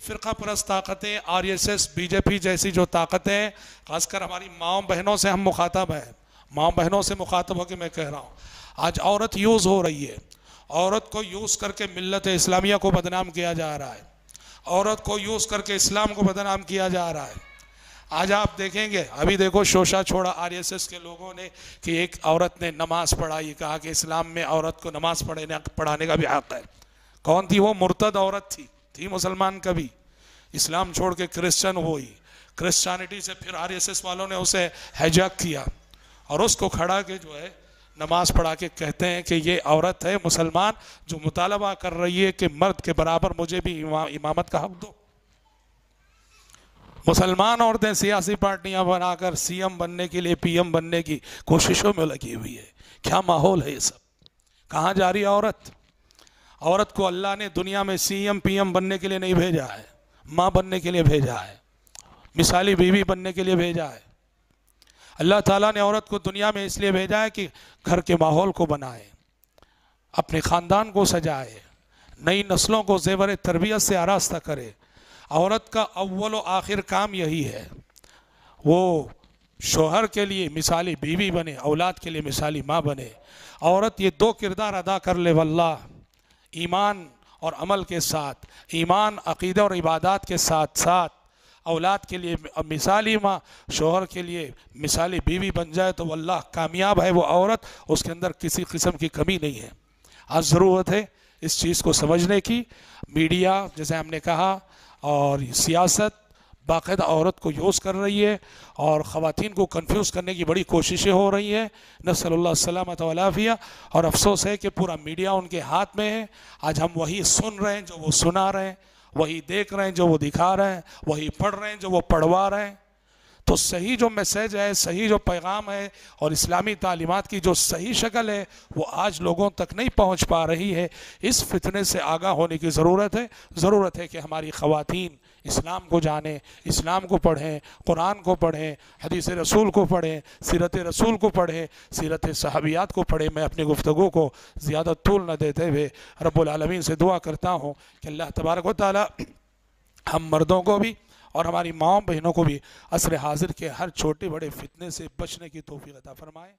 فرقہ پرست طاقتیں، RSS BJP جیسی جو طاقتیں، خاص کر ہماری ماؤں بہنوں سے ہم مخاطب ہیں، ماؤں بہنوں سے مخاطب ہو کے میں کہہ رہا ہوں، آج عورت یوز ہو رہی ہے، عورت کو یوز کر کے ملت اسلامیہ کو بدنام کیا جا رہا ہے، عورت کو یوز کر کے اسلام کو بدنام کیا جا رہا ہے۔ آج آپ دیکھیں گے، ابھی دیکھو شوشہ چھوڑا RSS کے لوگوں نے کہ ایک عورت نے نماز پڑھائی، کہا کہ اسلام میں عورت کو نماز پڑھانے کا بھی حق ہے۔ کون تھی وہ؟ مرتد عورت تھی مسلمان کبھی، اسلام چھوڑ کے کرسچن ہوئی، کرسچانٹی سے پھر RSS والوں نے اسے ہیجیک کیا اور اس کو کھڑا کے جو ہے نماز پڑھا کے کہتے ہیں کہ یہ عورت ہے مسلمان جو مطالبہ کر رہی ہے کہ مرد کے برابر مجھے بھی امامت کا حق دو۔ مسلمان عورتیں سیاسی پارٹیاں بنا کر CM بننے کے لیے PM بننے کی کوششوں میں لگی ہوئی ہے۔ کیا ماحول ہے یہ سب؟ کہاں جا رہی ہے عورت؟ عورت کو اللہ نے دنیا میں CM PM بننے کے لیے نہیں بھیجا ہے، ماں بننے کے لیے بھیجا ہے، مثالی بیوی بننے کے لیے بھیجا ہے۔ اللہ تعالیٰ نے عورت کو دنیا میں اس لیے بھیجا ہے کہ گھر کے ماحول کو بنائے، اپنے خاندان کو سجائے، نئی نسلوں کو زیور تربیت سے آراستہ کرے۔ عورت کا اول و آخر کام یہی ہے، وہ شوہر کے لیے مثالی بیوی بنے، اولاد کے لیے مثالی ماں بنے۔ عورت یہ دو کردار ادا کر لے واللہ، ایمان اور عمل کے ساتھ، ایمان عقیدہ اور عبادات کے ساتھ ساتھ اولاد کے لیے مثالی ماں، شوہر کے لیے مثالی بیوی بن جائے تو واللہ کامیاب ہے وہ عورت، اس کے اندر کسی قسم کی کمی نہیں ہے۔ آج ضرورت ہے اس چیز کو سمجھنے کی۔ میڈیا جیسے ہم نے کہا اور سیاست باقاعدہ عورت کو یوز کر رہی ہے اور خواتین کو کنفیوز کرنے کی بڑی کوششیں ہو رہی ہیں، نسأل اللہ السلامۃ والعافیہ۔ اور افسوس ہے کہ پورا میڈیا ان کے ہاتھ میں ہے۔ آج ہم وہی سن رہے ہیں جو وہ سنا رہے ہیں، وہی دیکھ رہے ہیں جو وہ دکھا رہے ہیں، وہی پڑھ رہے ہیں جو وہ پڑھوا رہے ہیں۔ تو صحیح جو میسیج ہے، صحیح جو پیغام ہے اور اسلامی تعلیمات کی جو صحیح شکل ہے وہ آج لوگوں تک نہیں پہنچ پا رہی ہے۔ اس فتنے سے آگاہ ہونے کی ضرورت ہے۔ ضرورت ہے کہ ہماری خواتین اسلام کو جانیں، اسلام کو پڑھیں، قرآن کو پڑھیں، حدیث رسول کو پڑھیں، سیرت رسول کو پڑھیں، سیرت صحابیات کو پڑھیں۔ میں اپنی گفتگو کو زیادہ طول نہ دیتے ہوئے رب العالمین سے دعا کرتا ہوں کہ اللہ تبارک و تعالی ہم مردوں کو بھی اور ہماری ماؤں بہنوں کو بھی عصر حاضر کے ہر چھوٹے بڑے فتنے سے بچنے کی توفیق عطا فرمائے۔